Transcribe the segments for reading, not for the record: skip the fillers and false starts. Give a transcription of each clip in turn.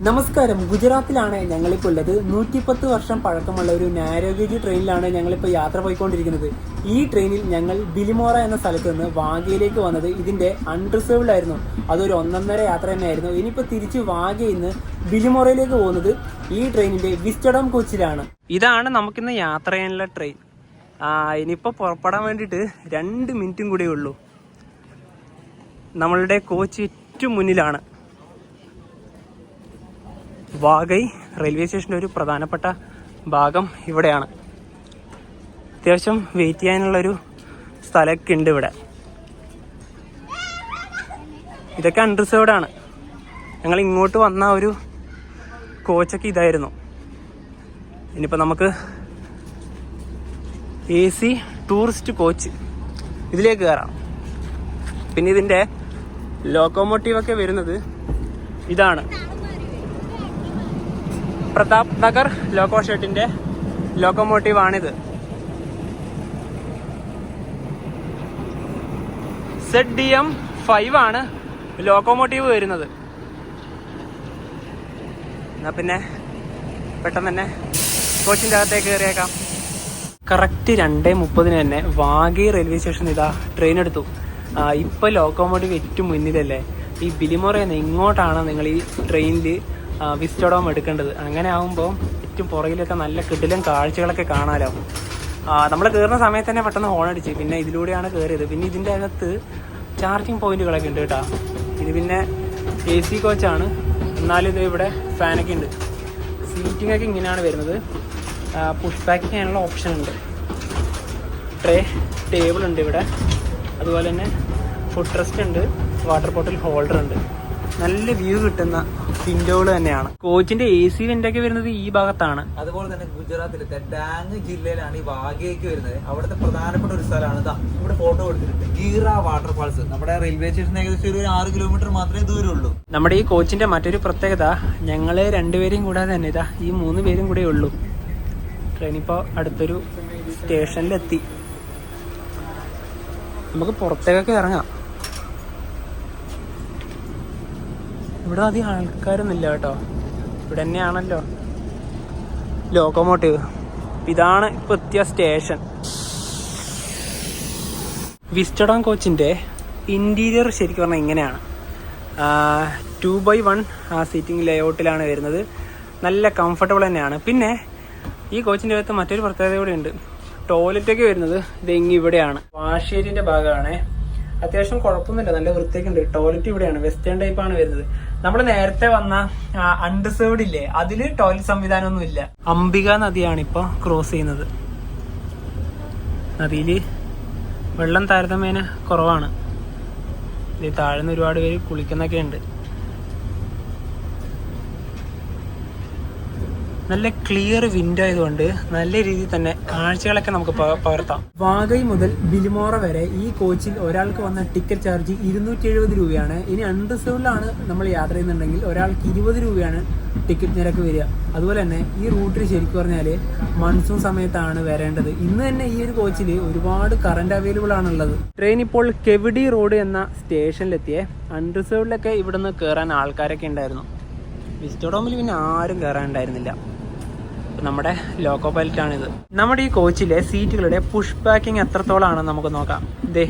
നമസ്കാരം. ഗുജറാത്തിലാണ് ഞങ്ങളിപ്പോൾ ഉള്ളത്. 110 വർഷം പഴക്കമുള്ള ഒരു നാരോ ഗേജ് ട്രെയിനിലാണ് ഞങ്ങളിപ്പോൾ യാത്ര പോയിക്കൊണ്ടിരിക്കുന്നത്. ഈ ട്രെയിനിൽ ഞങ്ങൾ ബിലിമോറ എന്ന സ്ഥലത്ത് നിന്ന് വാഗയിലേക്ക് വന്നത് ഇതിന്റെ അൺറിസർവ്ഡ് ആയിരുന്നു. അതൊരു 1.5 യാത്ര തന്നെയായിരുന്നു. ഇനിയിപ്പോൾ തിരിച്ച് വാഗയിൽ നിന്ന് ബിലിമോറയിലേക്ക് പോകുന്നത് ഈ ട്രെയിനിന്റെ വിസ്റ്റഡം കോച്ചിലാണ്. ഇതാണ് നമുക്കിന്ന് യാത്ര ചെയ്യാനുള്ള ട്രെയിൻ. ഇനിയിപ്പോൾ പുറപ്പെടാൻ വേണ്ടിയിട്ട് 2 മിനിറ്റും കൂടിയേ ഉള്ളൂ. നമ്മളുടെ കോച്ച് ഏറ്റവും മുന്നിലാണ്. വാഗൈ റെയിൽവേ സ്റ്റേഷൻ്റെ ഒരു പ്രധാനപ്പെട്ട ഭാഗം ഇവിടെയാണ്. അത്യാവശ്യം വെയിറ്റ് ചെയ്യാനുള്ളൊരു സ്ഥലമൊക്കെ ഉണ്ട് ഇവിടെ. ഇതൊക്കെ അൺറിസർവ്ഡ് ആണ്. ഞങ്ങൾ ഇങ്ങോട്ട് വന്ന ഒരു കോച്ചൊക്കെ ഇതായിരുന്നു. ഇനിയിപ്പോൾ നമുക്ക് AC ടൂറിസ്റ്റ് കോച്ച് ഇതിലേക്ക് കയറാം. പിന്നെ ഇതിൻ്റെ ലോക്കോമോട്ടീവൊക്കെ വരുന്നത് ഇതാണ്. പ്രതാപ് നഗർ ലോക്കോ ഷെഡിന്റെ ലോക്കോമോട്ടീവ് ആണിത്. ZDM5 ആണ് ലോക്കോമോട്ടീവ് വരുന്നത്. എന്നാ പിന്നെ പെട്ടെന്ന് തന്നെ കോച്ചിന്റെ അകത്തേക്ക് കയറിയേക്കാം. കറക്റ്റ് 2:30 തന്നെ വാഗൈ റെയിൽവേ സ്റ്റേഷൻ ഇതാ ട്രെയിൻ എടുത്തു. ഇപ്പൊ ലോക്കോമോട്ടീവ് ഏറ്റവും മുന്നിലല്ലേ. ഈ ബിലിമോറയിൽ നിന്ന് ഇങ്ങോട്ടാണ് നിങ്ങൾ ഈ ട്രെയിനിൽ വിസ്റ്റഡോം എടുക്കേണ്ടത്. അങ്ങനെ ആകുമ്പോൾ ഏറ്റവും പുറകിലൊക്കെ നല്ല കിടിലൻ കാഴ്ചകളൊക്കെ കാണാമല്ലോ. നമ്മൾ കയറുന്ന സമയത്ത് തന്നെ പെട്ടെന്ന് ഹോൺ അടിച്ച് പിന്നെ ഇതിലൂടെയാണ് കയറിയത്. പിന്നെ ഇതിൻ്റെ അകത്ത് ചാർജിങ് പോയിന്റുകളൊക്കെ ഉണ്ട് കേട്ടോ. ഇത് പിന്നെ AC കോച്ചാണ്, എന്നാലും ഇത് ഇവിടെ ഫാനൊക്കെ ഉണ്ട്. സീറ്റിംഗ് ഒക്കെ ഇങ്ങനെയാണ് വരുന്നത്. പുഷ് ബാക്ക് ചെയ്യാനുള്ള ഓപ്ഷൻ ഉണ്ട്. ടേബിൾ ഉണ്ട് ഇവിടെ. അതുപോലെ തന്നെ ഫുഡ് റെസ്റ്റ് ഉണ്ട്. വാട്ടർ ബോട്ടിൽ ഹോൾഡർ ഉണ്ട്. നല്ല വ്യൂ കിട്ടുന്ന വിൻഡോകൾ തന്നെയാണ്. കോച്ചിന്റെ AC വിൻഡൊക്കെ വരുന്നത് ഈ ഭാഗത്താണ്. അതുപോലെ തന്നെ ഗുജറാത്തിലത്തെ ഡാങ് ജില്ലയിലാണ് ഈ വാഗയ്ക്ക് വരുന്നത്. അവിടുത്തെ പ്രധാനപ്പെട്ട ഒരു സ്ഥലമാണ് ഇവിടെ ഫോട്ടോ എടുത്തിട്ടുണ്ട്. ഗീറ വാട്ടർഫാൾസ്. നമ്മുടെ റെയിൽവേ സ്റ്റേഷൻ ഏകദേശം ഒരു 6 കിലോമീറ്റർ മാത്രമേ ദൂരമുള്ളൂ. നമ്മുടെ ഈ കോച്ചിന്റെ മറ്റൊരു പ്രത്യേകത, ഞങ്ങള് 2 പേരെയും കൂടാതെ തന്നെ ഇതാ ഈ 3 പേരും കൂടെ ഉള്ളൂ. ട്രെയിൻ ഇപ്പോൾ അടുത്തൊരു സ്റ്റേഷനിലെത്തി. നമുക്ക് പുറത്തേക്കൊക്കെ ഇറങ്ങാം. ഇവിടെ അധികം ആൾക്കാരൊന്നുമില്ല കേട്ടോ. ഇവിടെ തന്നെയാണല്ലോ ലോക്കോമോട്ടീവ്. ഇതാണ് ഇപ്പോൾ എത്തിയ സ്റ്റേഷൻ. വിസ്റ്റഡോം കോച്ചിൻ്റെ ഇൻറ്റീരിയർ ശരിക്കും പറഞ്ഞാൽ ഇങ്ങനെയാണ്. 2x1 സീറ്റിംഗ് ലേഔട്ടിലാണ് വരുന്നത്. നല്ല കംഫർട്ടബിൾ തന്നെയാണ്. പിന്നെ ഈ കോച്ചിൻ്റെ അകത്ത് മറ്റൊരു പ്രത്യേകത കൂടെ ഉണ്ട്. ടോയ്ലറ്റൊക്കെ വരുന്നത് ഇവിടെയാണ്. വാഷ് ഏരിയൻ്റെ ഭാഗമാണ്. അത്യാവശ്യം കുഴപ്പമൊന്നുമില്ല, നല്ല വൃത്തിയൊക്കെ ഉണ്ട്. ടോയ്ലറ്റ് ഇവിടെയാണ്. വെസ്റ്റേൺ ടൈപ്പ് ആണ് വരുന്നത്. നമ്മൾ നേരത്തെ വന്ന അൺറിസർവ്ഡ് ഇല്ലേ, അതില് ടോയ്ലറ്റ് സംവിധാനമൊന്നും ഇല്ല. അംബിക നദിയാണ് ഇപ്പൊ ക്രോസ് ചെയ്യുന്നത്. നദിയില് വെള്ളം താരതമ്യേന കുറവാണ്. ഇത് താഴ്ന്ന് ഒരുപാട് പേര് കുളിക്കുന്നൊക്കെ ഉണ്ട്. നല്ല ക്ലിയർ വിൻഡോ ആയതുകൊണ്ട് നല്ല രീതിയിൽ തന്നെ കാഴ്ചകളൊക്കെ നമുക്ക് പകർത്താം. വാഗൈ മുതൽ ബിലിമോറ വരെ ഈ കോച്ചിൽ ഒരാൾക്ക് വന്ന ടിക്കറ്റ് ചാർജ് 270 രൂപയാണ്. ഇനി അൺറിസർവ്ഡിലാണ് നമ്മൾ യാത്ര ചെയ്യുന്നുണ്ടെങ്കിൽ ഒരാൾക്ക് 20 രൂപയാണ് ടിക്കറ്റ് നിരക്ക് വരിക. അതുപോലെ തന്നെ ഈ റൂട്ടിൽ ശരിക്കും പറഞ്ഞാൽ മൺസൂൺ സമയത്താണ് വരേണ്ടത്. ഇന്ന് തന്നെ ഈ ഒരു കോച്ചിൽ ഒരുപാട് കറന്റ് അവൈലബിൾ ആണുള്ളത്. ട്രെയിൻ ഇപ്പോൾ കെവിഡി റോഡ് എന്ന സ്റ്റേഷനിലെത്തിയേ. അൺറിസർവ്ഡിലൊക്കെ ഇവിടുന്ന് കയറാൻ ആൾക്കാരൊക്കെ ഉണ്ടായിരുന്നു. വിസ്റ്റഡോമിൽ പിന്നെ ആരും കയറാനുണ്ടായിരുന്നില്ല. നമ്മുടെ ലോക്കോ പൈലറ്റാണിത്. നമ്മുടെ ഈ കോച്ചിലെ സീറ്റുകളുടെ പുഷ് ബാക്കിംഗ് എത്രത്തോളാണെന്ന് നമുക്ക് നോക്കാം. ഇതേ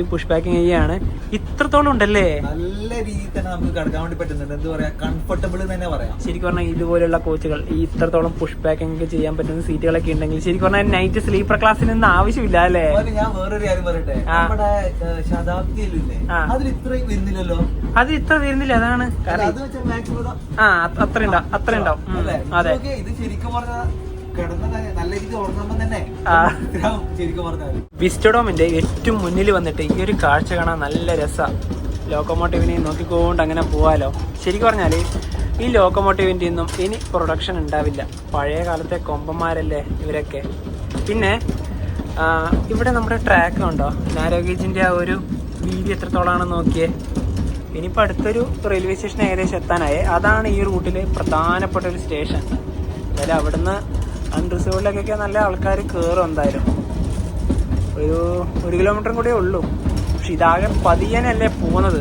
ഈ പുഷ് ബാക്കിംഗ് ചെയ്യാണ്. ഇത്രത്തോളം ഉണ്ടല്ലേ. നല്ല രീതിയിൽ തന്നെ നമുക്ക് കിടക്കാൻ വേണ്ടി പറ്റുന്നുണ്ട്. എന്താ പറയാ, കംഫർട്ടബിൾ തന്നെ പറയാം. ശരിക്കും പറഞ്ഞാൽ ഇതുപോലെയുള്ള കോച്ചുകൾ ഈ ഇത്രത്തോളം പുഷ് ബാക്കിംഗ് ഒക്കെ ചെയ്യാൻ പറ്റുന്ന സീറ്റുകളൊക്കെ ഉണ്ടെങ്കിൽ ശരിക്കും പറഞ്ഞാൽ നൈറ്റ് സ്ലീപ്പർ ക്ലാസ്സിനൊന്നും ആവശ്യമില്ല അല്ലേ. ഞാൻ വേറൊരു കാര്യം പറയട്ടെ, നമ്മുടെ ശതാബ്ദിയിലില്ലേ, അതിൽ ഇത്രയും വരുന്നില്ലല്ലോ. അത് ഇത്ര വരുന്നില്ല. അതാണ് അത്ര ഉണ്ടാവും. അതെ, ഇത് ശരിക്കും പറഞ്ഞാൽ നല്ല രീതിയിൽ ഉറങ്ങുമ്പോൾ തന്നെ ശരിക്കും പറഞ്ഞാൽ. വിസ്റ്റഡോമിന്റെ ഏറ്റവും മുന്നിൽ വന്നിട്ട് ഈ ഒരു കാഴ്ച കാണാൻ നല്ല രസമാണ്. ലോക്കോമോട്ടീവിനെ നോക്കിക്കൊണ്ട് അങ്ങനെ പോവാലോ. ശരിക്കും പറഞ്ഞാൽ ഈ ലോക്കോമോട്ടീവിൻ്റെ ഒന്നും ഇനി പ്രൊഡക്ഷൻ ഉണ്ടാവില്ല. പഴയ കാലത്തെ കൊമ്പന്മാരല്ലേ ഇവരൊക്കെ. പിന്നെ ഇവിടെ നമ്മുടെ ട്രാക്ക് ഉണ്ടോ, നാരോ ഗേജിന്റെ ആ ഒരു വീതി എത്രത്തോളാണെന്ന് നോക്കിയേ. ഇനിയിപ്പോൾ അടുത്തൊരു റെയിൽവേ സ്റ്റേഷൻ ഏകദേശം എത്താനായേ. അതാണ് ഈ റൂട്ടിലെ പ്രധാനപ്പെട്ട ഒരു സ്റ്റേഷൻ. അതായത് അവിടുന്ന് അൺറിസർവ്ഡിലേക്കൊക്കെ നല്ല ആൾക്കാർ കയറും. എന്തായാലും ഒരു 1 കിലോമീറ്ററും കൂടെ ഉള്ളൂ. പക്ഷെ ഇതാകെ പതിയനല്ലേ പോകുന്നത്.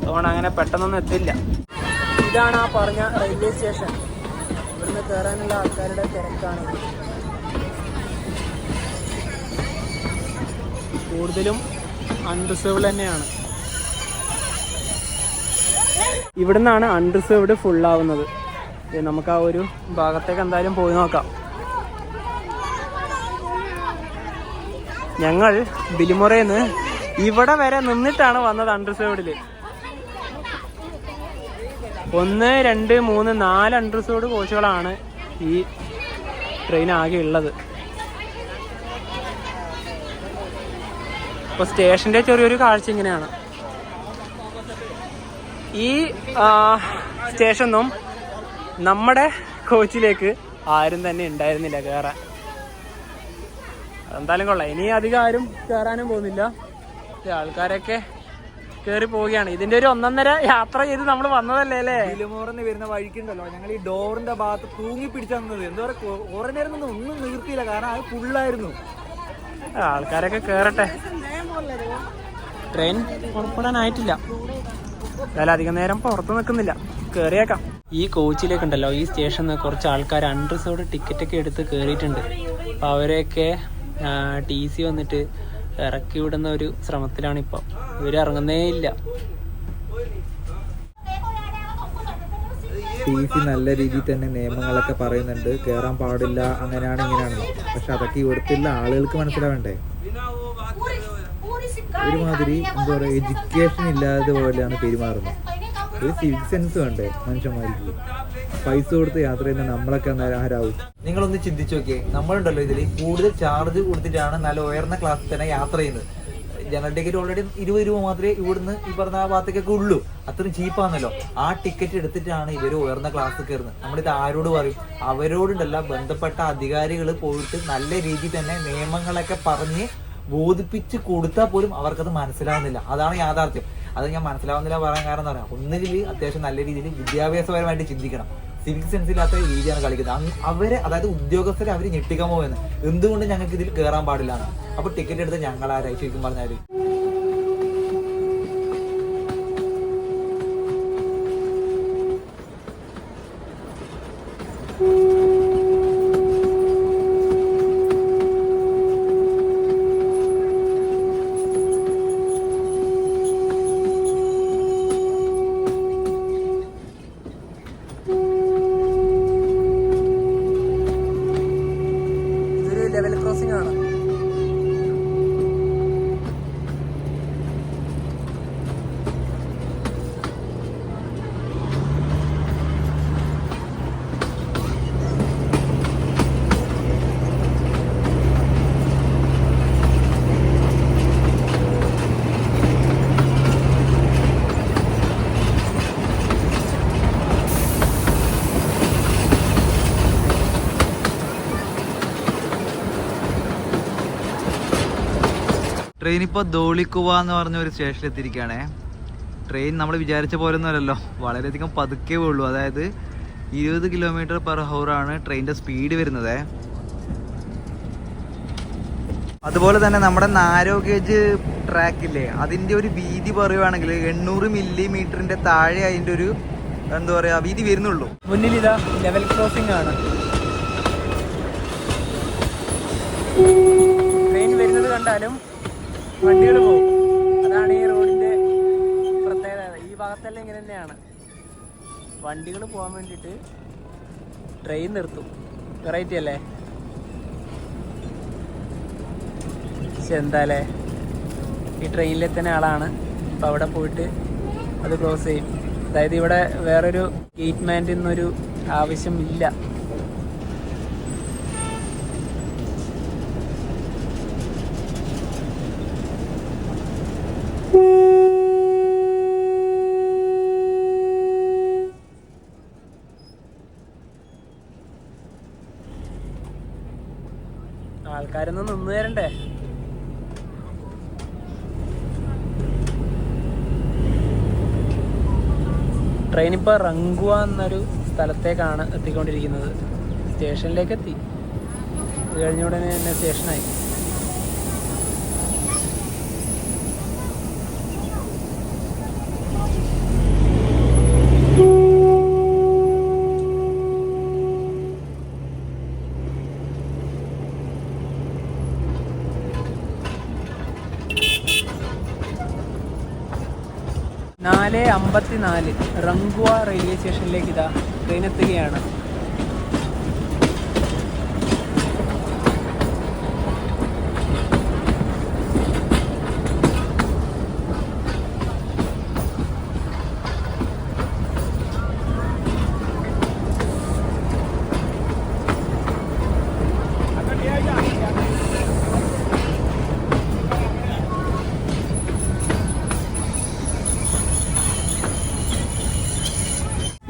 അതുകൊണ്ട് അങ്ങനെ പെട്ടെന്നൊന്നും എത്തില്ല. ഇതാണ് ആ പറഞ്ഞ റെയിൽവേ സ്റ്റേഷൻ. ഇവിടുന്ന് കയറാനുള്ള ആൾക്കാരുടെ തിരക്കാണ്. കൂടുതലും അൺറിസർവ്ഡ് തന്നെയാണ്. ഇവിടുന്നാണ് അൺറിസർവ്ഡ് ഫുള്ളാവുന്നത്. നമുക്ക് ആ ഒരു ഭാഗത്തേക്ക് എന്തായാലും പോയി നോക്കാം. ഞങ്ങൾ ബിലിമൊറയിൽ ഇവിടെ വരെ നിന്നിട്ടാണ് വന്നത് അൺറിസർവ്ഡിൽ. 1, 2, 3, 4 അൺറിസർവ്ഡ് കോച്ചുകളാണ് ഈ ട്രെയിൻ ആകെ ഉള്ളത്. ഇപ്പോൾ സ്റ്റേഷൻ്റെ ചെറിയൊരു കാഴ്ച ഇങ്ങനെയാണ്. ഈ സ്റ്റേഷനും നമ്മുടെ കോച്ചിലേക്ക് ആരും തന്നെ ഉണ്ടായിരുന്നില്ല കയറാൻ. എന്തായാലും കൊള്ളാം. ഇനി അധികം ആരും കയറാനും പോകുന്നില്ല. ആൾക്കാരൊക്കെ കയറി പോവുകയാണ്. ഇതിന്റെ ഒരു 1.5 യാത്ര ചെയ്ത് നമ്മൾ വന്നതല്ലേ അല്ലേ? ബിലിമോറിന് വരുന്ന വഴിക്കുണ്ടല്ലോ, ഞങ്ങൾ ഈ ഡോറിന്റെ ഭാഗത്ത് തൂങ്ങി പിടിച്ചത്. എന്താ പറയുക, കുറെ നേരം ഒന്നും നിർത്തിയില്ല, കാരണം അത് ഫുള്ളായിരുന്നു. ആൾക്കാരൊക്കെ കയറട്ടെ. ട്രെയിൻ പുറപ്പെടാനായിട്ടില്ല. എന്തായാലും അധികം നേരം പുറത്ത് നിൽക്കുന്നില്ല, കയറിയേക്കാം. ഈ കോച്ചിലേക്ക് ഉണ്ടല്ലോ, ഈ സ്റ്റേഷനിൽ കുറച്ച് ആൾക്കാർ അൺറിസർവ്ഡ് ടിക്കറ്റൊക്കെ എടുത്ത് കയറിയിട്ടുണ്ട്. അപ്പോൾ അവരെയൊക്കെ TC വന്നിട്ട് ഇറക്കി വിടുന്ന ഒരു ശ്രമത്തിലാണ് ഇപ്പോൾ. ഇവർ ഇറങ്ങുന്നേ ഇല്ല. TC നല്ല രീതിയിൽ തന്നെ നിയമങ്ങളൊക്കെ പറയുന്നുണ്ട്, കയറാൻ പാടില്ല, അങ്ങനെയാണ് ഇങ്ങനെയാണ്. പക്ഷെ അതൊക്കെ ഇവിടുത്തെ ആളുകൾക്ക് മനസ്സിലാവണ്ടേ? ഒരുമാതിരി എന്താ പറയുക, എഡ്യൂക്കേഷൻ ഇല്ലാതെ പോലെയാണ് പെരുമാറുന്നത്. ഒരു സിവിക് സെൻസ് വേണ്ടേ മനുഷ്യന്മാർക്ക്? പൈസ കൊടുത്ത് യാത്ര ചെയ്യുന്ന നമ്മളൊക്കെ ആരാവും? നിങ്ങളൊന്ന് ചിന്തിച്ചു നോക്കിയേ. നമ്മളുണ്ടല്ലോ ഇതിൽ കൂടുതൽ ചാർജ് കൊടുത്തിട്ടാണ് നല്ല ഉയർന്ന ക്ലാസ്സിൽ തന്നെ യാത്ര ചെയ്യുന്നത്. ജനറൽ ടിക്കറ്റ് ഓൾറെഡി 20 രൂപ മാത്രമേ ഇവിടുന്ന് ഈ പറഞ്ഞ ഭാഗത്തേക്കൊക്കെ ഉള്ളൂ. അത്രയും ചീപ്പാണല്ലോ. ആ ടിക്കറ്റ് എടുത്തിട്ടാണ് ഇവർ ഉയർന്ന ക്ലാസ്സിൽ കയറുന്നത്. നമ്മളിത് ആരോട് പറയും? അവരോടുണ്ടല്ല, ബന്ധപ്പെട്ട അധികാരികൾ പോയിട്ട് നല്ല രീതിയിൽ തന്നെ നിയമങ്ങളൊക്കെ പറഞ്ഞ് ബോധിപ്പിച്ച് കൊടുത്താൽ പോലും അവർക്കത് മനസ്സിലാവുന്നില്ല. അതാണ് യാഥാർത്ഥ്യം. അത് ഞാൻ മനസ്സിലാവുന്നില്ല പറയാൻ കാരണം എന്ന് പറയാം, ഒന്നുകിൽ അത്യാവശ്യം നല്ല രീതിയിൽ വിദ്യാഭ്യാസപരമായിട്ട് ചിന്തിക്കണം. സിവിക് സെൻസ് ഇല്ലാത്ത രീതിയാണ് കളിക്കുന്നത്. അവരെ, അതായത് ഉദ്യോഗസ്ഥരെ അവർ ഞെട്ടിക്കാൻ പോകുന്നത് എന്തുകൊണ്ട് ഞങ്ങൾക്ക് ഇതിൽ കയറാൻ പാടില്ല. അപ്പൊ ടിക്കറ്റ് എടുത്ത് ഞങ്ങളാരായി ശരിക്കും പറഞ്ഞാല്? ലെവൽ ക്രോസിംഗ് ആണ്. ട്രെയിൻ ഇപ്പോൾ ധോളിക്കുവ എന്ന് പറഞ്ഞ ഒരു സ്റ്റേഷനിൽ എത്തിയിരിക്കുകയാണേ. ട്രെയിൻ നമ്മൾ വിചാരിച്ച പോലെ ഒന്നുമല്ലല്ലോ, വളരെയധികം പതുക്കേ ഉള്ളൂ. അതായത് 20 km/h ആണ് ട്രെയിനിൻ്റെ സ്പീഡ് വരുന്നത്. അതുപോലെ തന്നെ നമ്മുടെ നാരോ ഗേജ് ട്രാക്കില്ലേ, അതിൻ്റെ ഒരു വീതി പറയുവാണെങ്കിൽ 800 മില്ലിമീറ്ററിൻ്റെ താഴെ അതിൻ്റെ ഒരു എന്താ പറയുക വീതി വരുന്നുള്ളൂ. മുന്നിൽ ഇതാ ലെവൽ ക്രോസിംഗ് ആണ്. ട്രെയിൻ വരുന്നത് കണ്ടാലും വണ്ടികൾ പോകും. അതാണ് ഈ റോഡിന്റെ പ്രത്യേകത. ഈ ഭാഗത്തെല്ലാം ഇങ്ങനെ തന്നെയാണ്. വണ്ടികൾ പോകാൻ വേണ്ടിയിട്ട് ട്രെയിൻ നിർത്തും. വെറൈറ്റി അല്ലേ? പക്ഷെ എന്താല്ലേ, ഈ ട്രെയിനിലെത്തുന്ന ആളാണ് അപ്പം അവിടെ പോയിട്ട് അത് ക്ലോസ് ചെയ്യും. അതായത് ഇവിടെ വേറൊരു ഗേറ്റ്മാൻ്റെ ഒന്നൊരു ആവശ്യമില്ല. ആൾക്കാരൊന്നും നിന്ന് തരണ്ടേ? ട്രെയിൻ ഇപ്പോൾ റങ്കുവ എന്നൊരു സ്ഥലത്തേക്കാണ് എത്തിക്കൊണ്ടിരിക്കുന്നത്. സ്റ്റേഷനിലേക്ക് എത്തി. ഇത് കഴിഞ്ഞ ഉടനെ തന്നെ സ്റ്റേഷനായി. 7:54 റങ്കുവ റെയിൽവേ സ്റ്റേഷനിലേക്ക് ഇതാ ട്രെയിൻ എത്തുകയാണ്.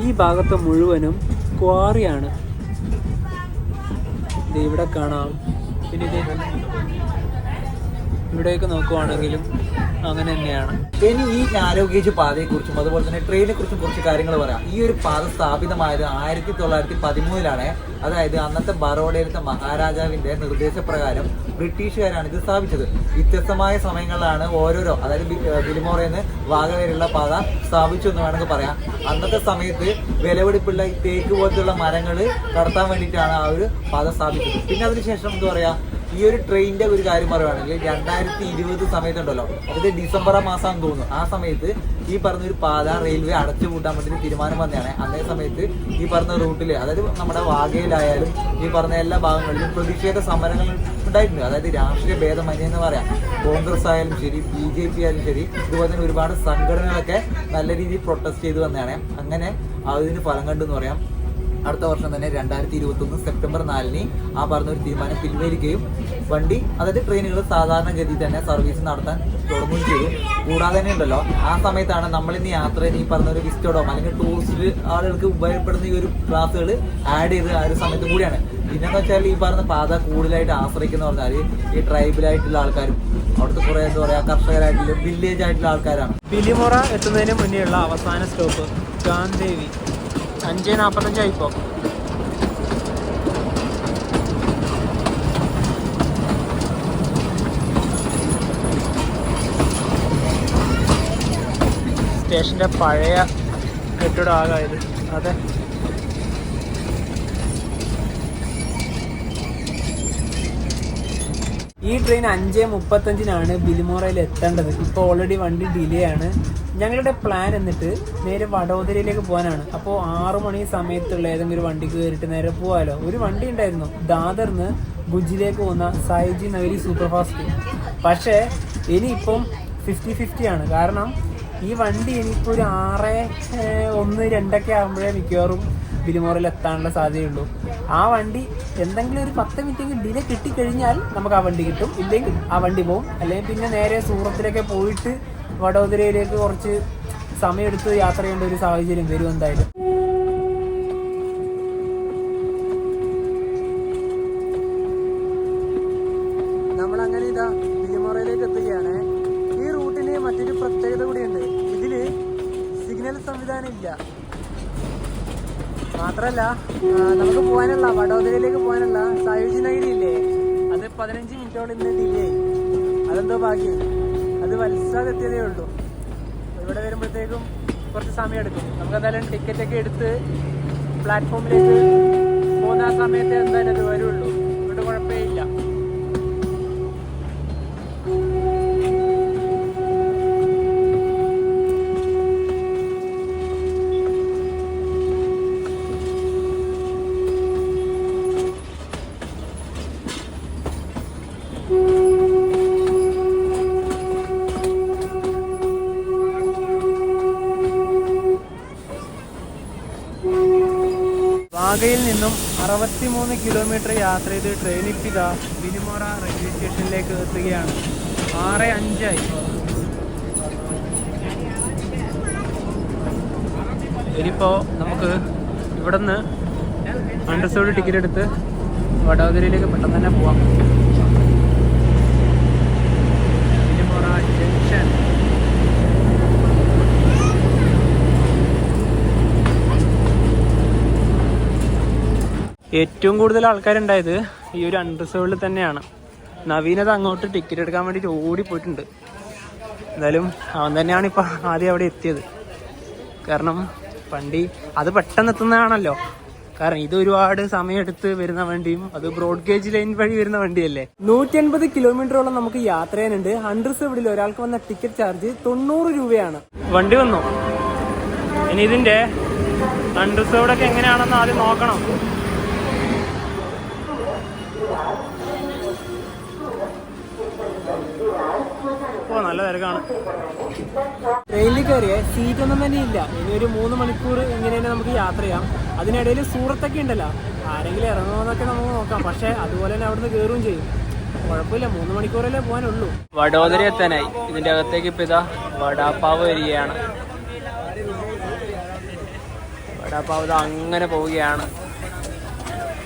ഈ ഭാഗത്ത് മുഴുവനും ക്വാറിയാണ്. ഇത് ഇവിടെ കാണാം. പിന്നെ ഇത് ഇവിടെയൊക്കെ നോക്കുവാണെങ്കിലും അങ്ങനെ തന്നെയാണ്. ഇനി ഈ നാരോ ഗേജ് പാതയെക്കുറിച്ചും അതുപോലെ തന്നെ ട്രെയിനെ കുറിച്ചും കുറച്ച് കാര്യങ്ങൾ പറയാം. ഈ ഒരു പാത സ്ഥാപിതമായത് 1913 അതായത് അന്നത്തെ ബറോഡയിലത്തെ മഹാരാജാവിന്റെ നിർദ്ദേശപ്രകാരം ബ്രിട്ടീഷുകാരാണ് ഇത് സ്ഥാപിച്ചത്. വ്യത്യസ്തമായ സമയങ്ങളിലാണ് ഓരോരോ, അതായത് ബിലിമോറയിൽ നിന്ന് വാഗ വരെയുള്ള പാത സ്ഥാപിച്ചു എന്ന് വേണമെങ്കിൽ പറയാം. അന്നത്തെ സമയത്ത് വിലപിടിപ്പുള്ള തേക്ക് പോലത്തുള്ള മരങ്ങൾ കടത്താൻ വേണ്ടിയിട്ടാണ് ആ ഒരു പാത സ്ഥാപിച്ചത്. പിന്നെ അതിനുശേഷം എന്താ പറയാ, ഈ ഒരു ട്രെയിനിന്റെ ഒരു കാര്യം പറയുകയാണെങ്കിൽ 2020 സമയത്തുണ്ടല്ലോ, അതായത് ഡിസംബർ മാസം തോന്നുന്നു, ആ സമയത്ത് ഈ പറഞ്ഞൊരു പാത റെയിൽവേ അടച്ചുപൂട്ടാൻ വേണ്ടി തീരുമാനം വന്നതാണ്. അതേ സമയത്ത് ഈ പറഞ്ഞ റൂട്ടിൽ, അതായത് നമ്മുടെ വാഗയിലായാലും ഈ പറഞ്ഞ എല്ലാ ഭാഗങ്ങളിലും പ്രതിഷേധ സമരങ്ങൾ ഉണ്ടായിട്ടുണ്ട്. അതായത് രാഷ്ട്രീയ ഭേദമന്യേ എന്ന് പറയാം. കോൺഗ്രസ് ആയാലും ശരി, BJP ആയാലും ശരി, ഇതുപോലെ തന്നെ ഒരുപാട് സംഘടനകളൊക്കെ നല്ല രീതിയിൽ പ്രൊട്ടസ്റ്റ് ചെയ്ത് വന്നതാണ്. അങ്ങനെ അതിന് ഫലം കണ്ടെന്ന് പറയാം. അടുത്ത വർഷം തന്നെ 2021 സെപ്റ്റംബർ 4 ആ പറഞ്ഞൊരു തീരുമാനം പിൻവലിക്കുകയും വണ്ടി, അതായത് ട്രെയിനുകൾ സാധാരണഗതിയിൽ തന്നെ സർവീസ് നടത്താൻ തുടങ്ങുകയും ചെയ്തു. കൂടാതെ തന്നെ ഉണ്ടല്ലോ, ആ സമയത്താണ് നമ്മളിന്ന് യാത്ര ഈ പറഞ്ഞൊരു വിസ്റ്റോഡോം അല്ലെങ്കിൽ ടൂറിസ്റ്റ് ആളുകൾക്ക് ഉപയോഗപ്പെടുന്ന ഈ ഒരു ക്ലാസ്സുകൾ ആഡ് ചെയ്ത് ആ ഒരു സമയത്ത് കൂടിയാണ്. പിന്നെന്ന് വെച്ചാൽ ഈ പറഞ്ഞ പാത കൂടുതലായിട്ട് ആശ്രയിക്കുന്ന പറഞ്ഞാൽ ഈ ട്രൈബലായിട്ടുള്ള ആൾക്കാരും അവിടുത്തെ കുറേ എന്താ പറയുക കർഷകരായിട്ടുള്ള വില്ലേജ് ആയിട്ടുള്ള ആൾക്കാരാണ്. ബിലിമോറ എത്തുന്നതിന് മുന്നേയുള്ള അവസാന സ്റ്റോപ്പ് ഗാന്ധേവി. 5:45 ആയിപ്പോ. സ്റ്റേഷന്റെ പഴയ കെട്ടിടം ആകായത്. അതെ, ഈ ട്രെയിൻ 5:35 ബിലിമോറയിൽ എത്തേണ്ടത്. ഇപ്പോൾ ഓൾറെഡി വണ്ടി ഡിലേ ആണ്. ഞങ്ങളുടെ പ്ലാൻ എന്നിട്ട് നേരെ വഡോദരയിലേക്ക് പോകാനാണ്. അപ്പോൾ 6 മണി സമയത്തുള്ള ഏതെങ്കിലും ഒരു വണ്ടിക്ക് കയറിയിട്ട് നേരെ പോകാമല്ലോ. ഒരു വണ്ടി ഉണ്ടായിരുന്നു ദാദറിന്ന് ഭുജിലേക്ക് പോകുന്ന സൈജി നഗരി സൂപ്പർ ഫാസ്റ്റ്. പക്ഷേ ഇനിയിപ്പം 50-50 ആണ്. കാരണം ഈ വണ്ടി ഇനിയിപ്പോൾ ഒരു 6:01-2 ആകുമ്പോഴേ മിക്കവാറും ബിലിമോറയിൽ എത്താനുള്ള സാധ്യതയുള്ളൂ. ആ വണ്ടി എന്തെങ്കിലും ഒരു 10 മിനിറ്റ് ഡിലേ കിട്ടിക്കഴിഞ്ഞാൽ നമുക്ക് ആ വണ്ടി കിട്ടും. ഇല്ലെങ്കിൽ ആ വണ്ടി പോകും. അല്ലെങ്കിൽ പിന്നെ നേരെ സൂറത്തിലേക്ക് പോയിട്ട് വഡോദരയിലേക്ക് കുറച്ച് സമയമെടുത്ത് യാത്ര ചെയ്യേണ്ട ഒരു സാഹചര്യം വരും എന്തായാലും. നമ്മളങ്ങനെ ഇതാ ബിലിമോറയിലേക്ക് എത്തുകയാണ്. ഈ റൂട്ടിന് മറ്റൊരു പ്രത്യേകത കൂടിയുണ്ട്. ഇതില് സിഗ്നൽ സംവിധാനം ഇല്ല. മാത്രല്ല നമുക്ക് പോകാനുള്ള വഡോദരയിലേക്ക് പോകാനുള്ള സയോജി നഗരി ഇല്ലേ, അത് 15 മിനിറ്റോളം ഇന്ന് ഡിലേ ആയി. അതെന്തോ ഭാഗ്യം. അത് വത്സാദ് എത്തിയതേ ഉള്ളൂ. ഇവിടെ വരുമ്പോഴത്തേക്കും കുറച്ച് സമയം എടുക്കും. നമുക്ക് എന്തായാലും ടിക്കറ്റ് ഒക്കെ എടുത്ത് പ്ലാറ്റ്ഫോമിലേക്ക് പോകുന്ന ആ സമയത്ത് എന്തായാലും അത് വരുള്ളൂ. ഇവിടെ കുഴപ്പമില്ല. വാഗയിൽ നിന്നും 63 കിലോമീറ്റർ യാത്ര ചെയ്ത് ട്രെയിനിപ്പിത ബിലിമോറ റെയിൽവേ സ്റ്റേഷനിലേക്ക് എത്തുകയാണ്. 6:05 ആയി. ഇനിയിപ്പോൾ നമുക്ക് ഇവിടെ നിന്ന് അണ്ടർസോൾഡ് ടിക്കറ്റ് എടുത്ത് വഡോദരയിലേക്ക് പെട്ടെന്ന് തന്നെ പോവാം. ബിലിമോറ ജംഗ്ഷൻ. ഏറ്റവും കൂടുതൽ ആൾക്കാരുണ്ടായത് ഈ ഒരു അൺറിസർവ്ഡിൽ തന്നെയാണ്. നവീനത അങ്ങോട്ട് ടിക്കറ്റ് എടുക്കാൻ വേണ്ടിയിട്ട് ഓടിപ്പോയിട്ടുണ്ട്. എന്തായാലും അവൻ തന്നെയാണ് ഇപ്പം ആദ്യം അവിടെ എത്തിയത്. കാരണം വണ്ടി അത് പെട്ടെന്ന് എത്തുന്നതാണല്ലോ. കാരണം ഇത് ഒരുപാട് സമയമെടുത്ത് വരുന്ന വണ്ടിയും അത് ബ്രോഡ് ഗേജ് ലൈൻ വഴി വരുന്ന വണ്ടിയല്ലേ. 180 കിലോമീറ്ററോളം നമുക്ക് യാത്ര ചെയ്യാനുണ്ട്. അൺറിസർവ്ഡിൽ ഒരാൾക്ക് വന്ന ടിക്കറ്റ് ചാർജ് 90 രൂപയാണ്. വണ്ടി വന്നു. ഇനി ഇതിൻ്റെ അൺറിസർവ്ഡ് ഒക്കെ എങ്ങനെയാണെന്ന് ആദ്യം നോക്കണം. ഓ നല്ല തിരക്കാണ്. ട്രെയിനിൽ കയറിയ സീറ്റൊന്നും തന്നെ ഇല്ല. ഇനി ഒരു 3 മണിക്കൂർ ഇങ്ങനെ തന്നെ നമുക്ക് യാത്ര ചെയ്യാം. അതിനിടയിൽ സൂറത്തൊക്കെ ഉണ്ടല്ലോ, ആരെങ്കിലും ഇറങ്ങുമെന്നൊക്കെ നമുക്ക് നോക്കാം. പക്ഷെ അതുപോലെ തന്നെ അവിടുന്ന് കയറുകയും ചെയ്യും. കുഴപ്പമില്ല, 3 മണിക്കൂറല്ലേ പോകാനുള്ളൂ. വഡോദര എത്താനായി. ഇതിന്റെ അകത്തേക്ക് ഇപ്പൊ ഇതാ വടാപ്പാവ് വരികയാണ്. വടാപ്പാവ് അങ്ങനെ പോവുകയാണ്.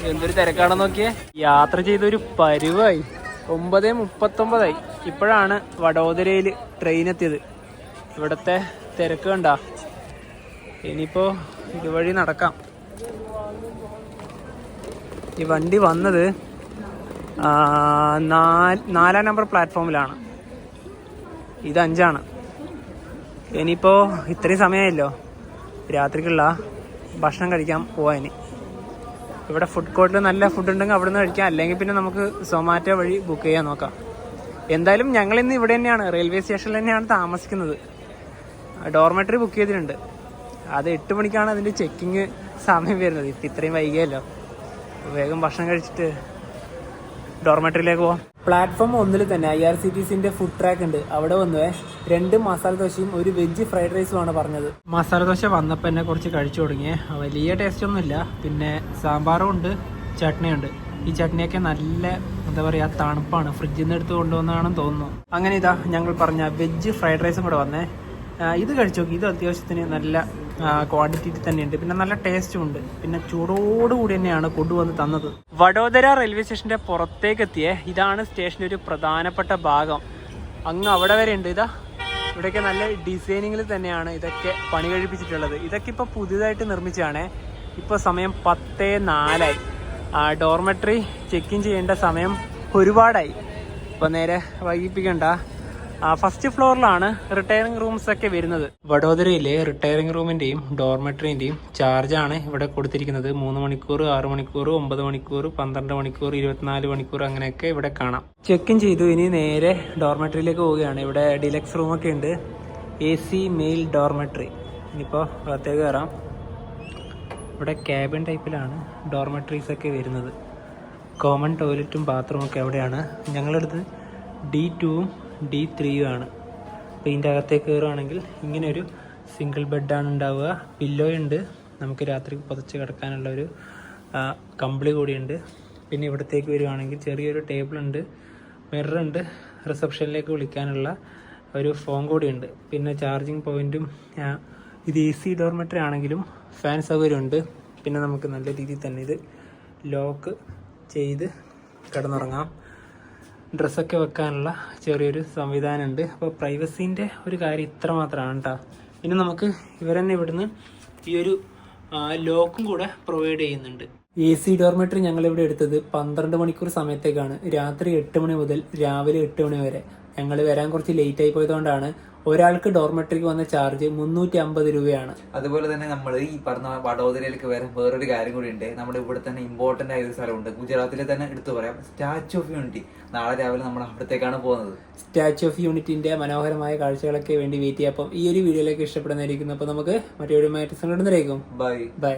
എന്തൊരു തിരക്കാണെന്ന് നോക്കിയേ. യാത്ര ചെയ്തൊരു പരുവായി. 9:39 ഇപ്പോഴാണ് വഡോദരയിൽ ട്രെയിൻ എത്തിയത്. ഇവിടുത്തെ തിരക്ക് കണ്ടാ. ഇനിയിപ്പോ ഇതുവഴി നടക്കാം. ഈ വണ്ടി വന്നത് 4 നമ്പർ പ്ലാറ്റ്ഫോമിലാണ്. ഇത് 5. ഇനിയിപ്പോ ഇത്രയും സമയമായല്ലോ രാത്രിക്കുള്ള ഭക്ഷണം കഴിക്കാൻ പോവാൻ. ഇവിടെ ഫുഡ് കോർട്ടിൽ നല്ല ഫുഡ് ഉണ്ടെങ്കിൽ അവിടെ നിന്ന് കഴിക്കാം. അല്ലെങ്കിൽ പിന്നെ നമുക്ക് സൊമാറ്റോ വഴി ബുക്ക് ചെയ്യാൻ നോക്കാം. എന്തായാലും ഞങ്ങളിന്ന് ഇവിടെ തന്നെയാണ്, റെയിൽവേ സ്റ്റേഷനിൽ തന്നെയാണ് താമസിക്കുന്നത്. ഡോർമെറ്ററി ബുക്ക് ചെയ്തിട്ടുണ്ട്. അത് 8 മണിക്കാണ് അതിൻ്റെ ചെക്കിങ് സമയം വരുന്നത്. ഇപ്പം ഇത്രയും വൈകിയല്ലോ. വേഗം ഭക്ഷണം കഴിച്ചിട്ട് ഡോർമെറ്ററിയിലേക്ക് പോവാം. പ്ലാറ്റ്ഫോം 1 തന്നെ IRCTCന്റെ ഫുഡ് ട്രാക്ക് ഉണ്ട്. അവിടെ വന്നുവേ 2 മസാല ദോശയും ഒരു വെജ് ഫ്രൈഡ് റൈസുമാണ് പറഞ്ഞത്. മസാല ദോശ വന്നപ്പോൾ എന്നെ കുറച്ച് കഴിച്ചു തുടങ്ങിയേ. വലിയ ടേസ്റ്റ് ഒന്നുമില്ല. പിന്നെ സാമ്പാറും ഉണ്ട്, ചട്നിയുണ്ട്. ഈ ചട്നിയൊക്കെ നല്ല എന്താ പറയുക തണുപ്പാണ്. ഫ്രിഡ്ജിൽ നിന്ന് എടുത്ത് കൊണ്ടുവന്നതാണെന്ന് തോന്നുന്നു. അങ്ങനെ ഇതാ ഞങ്ങൾ പറഞ്ഞ വെജ് ഫ്രൈഡ് റൈസും കൂടെ വന്നേ. ഇത് കഴിച്ചു നോക്കി. ഇത് അത്യാവശ്യത്തിന് നല്ല ക്വാണ്ടിറ്റി തന്നെയുണ്ട്. പിന്നെ നല്ല ടേസ്റ്റും ഉണ്ട്. പിന്നെ ചൂടോടുകൂടി തന്നെയാണ് കൊണ്ടുവന്ന് തന്നത്. വഡോദര റെയിൽവേ സ്റ്റേഷന്റെ പുറത്തേക്ക് എത്തിയേ. ഇതാണ് സ്റ്റേഷൻ്റെ ഒരു പ്രധാനപ്പെട്ട ഭാഗം. അങ്ങ് അവിടെ വരെ ഉണ്ട്. ഇതാ ഇവിടെയൊക്കെ നല്ല ഡിസൈനിങ്ങിൽ തന്നെയാണ് ഇതൊക്കെ പണി കഴിപ്പിച്ചിട്ടുള്ളത്. ഇതൊക്കെ ഇപ്പോൾ പുതിയതായിട്ട് നിർമ്മിച്ചതാണേ. ഇപ്പോൾ സമയം 10:04. ഡോർമെട്രി ചെക്ക് ഇൻ ചെയ്യേണ്ട സമയം ഒരുപാടായി. ഇപ്പോൾ നേരെ വൈകിപ്പിക്കണ്ട. ഫസ്റ്റ് ഫ്ലോറിലാണ് റിട്ടയറിംഗ് റൂംസ് ഒക്കെ വരുന്നത്. വഡോദരയിലെ റിട്ടയറിംഗ് റൂമിന്റെയും ഡോർമെട്രീന്റെയും ചാർജാണ് ഇവിടെ കൊടുത്തിരിക്കുന്നത്. 3 മണിക്കൂർ, 6 മണിക്കൂർ, 9 മണിക്കൂർ, 12 മണിക്കൂർ, 24 മണിക്കൂർ അങ്ങനെയൊക്കെ ഇവിടെ കാണാം. ചെക്ക് ഇൻ ചെയ്തു. ഇനി നേരെ ഡോർമെട്രിയിലേക്ക് പോവുകയാണ്. ഇവിടെ ഡിലക്സ് റൂമൊക്കെ ഉണ്ട്. AC male dormitory. ഇനിയിപ്പോൾ അകത്തേക്ക് കയറാം. ഇവിടെ ക്യാബിൻ ടൈപ്പിലാണ് ഡോർമെട്രീസ് ഒക്കെ വരുന്നത്. കോമൺ ടോയ്ലറ്റും ബാത്റൂമൊക്കെ അവിടെയാണ്. ഞങ്ങളടുത്ത് D2ഉം D3ഉം ആണ്. അപ്പോൾ ഇതിൻ്റെ അകത്തേക്ക് കയറുകയാണെങ്കിൽ ഇങ്ങനെ ഒരു സിംഗിൾ ബെഡാണ് ഉണ്ടാവുക. പില്ലോ ഉണ്ട്. നമുക്ക് രാത്രി പുതച്ച് കിടക്കാനുള്ള ഒരു കമ്പിളി കൂടിയുണ്ട്. പിന്നെ ഇവിടത്തേക്ക് വരുവാണെങ്കിൽ ചെറിയൊരു ടേബിളുണ്ട്, മിററുണ്ട്, റിസപ്ഷനിലേക്ക് വിളിക്കാനുള്ള ഒരു ഫോൺ കൂടിയുണ്ട്. പിന്നെ ചാർജിങ് പോയിൻറ്റും. ഇത് AC ഡോർമെട്രി ആണെങ്കിലും ഫാൻ സൗകര്യമുണ്ട്. പിന്നെ നമുക്ക് നല്ല രീതിയിൽ തന്നെ ഇത് ലോക്ക് ചെയ്ത് കിടന്നുറങ്ങാം. ഡ്രസ്സൊക്കെ വെക്കാനുള്ള ചെറിയൊരു സംവിധാനമുണ്ട്. അപ്പോൾ പ്രൈവസീൻ്റെ ഒരു കാര്യം ഇത്ര മാത്രമാണ് കേട്ടോ. ഇനി നമുക്ക് ഇവരെന്നെ ഇവിടുന്ന് ഈ ഒരു ലോക്കും കൂടെ പ്രൊവൈഡ് ചെയ്യുന്നുണ്ട്. AC ഡോർമെട്രി ഞങ്ങളിവിടെ എടുത്തത് 12 മണിക്കൂർ സമയത്തേക്കാണ്. രാത്രി 8 മണി മുതൽ രാവിലെ 8 മണി വരെ. ഞങ്ങൾ വരാൻ കുറച്ച് ലേറ്റ് ആയി പോയതുകൊണ്ടാണ്. ഒരാൾക്ക് ഡോർമെട്രിക്ക് വന്ന ചാർജ് 350 രൂപയാണ്. അതുപോലെ തന്നെ നമ്മൾ ഈ പറഞ്ഞ വഡോദരയിലേക്ക് വരാൻ വേറൊരു കാര്യം കൂടി ഉണ്ട്. നമ്മുടെ ഇവിടെ തന്നെ ഇമ്പോർട്ടന്റ് ആയ ഒരു സ്ഥലമുണ്ട്. ഗുജറാത്തിലെ തന്നെ എടുത്തു പറയാം, സ്റ്റാച്യു ഓഫ് യൂണിറ്റി. നാളെ രാവിലെ നമ്മൾ അവിടത്തേക്കാണ് പോകുന്നത്. സ്റ്റാച്യു ഓഫ് യൂണിറ്റിന്റെ മനോഹരമായ കാഴ്ചകളൊക്കെ വേണ്ടി വെയിറ്റ് ചെയ്യാം. അപ്പം ഈ ഒരു വീഡിയോയിലേക്ക് ഇഷ്ടപ്പെടുന്നതായിരിക്കുന്നു. അപ്പോൾ നമുക്ക് മറ്റൊരു മാറ്റം ബൈ.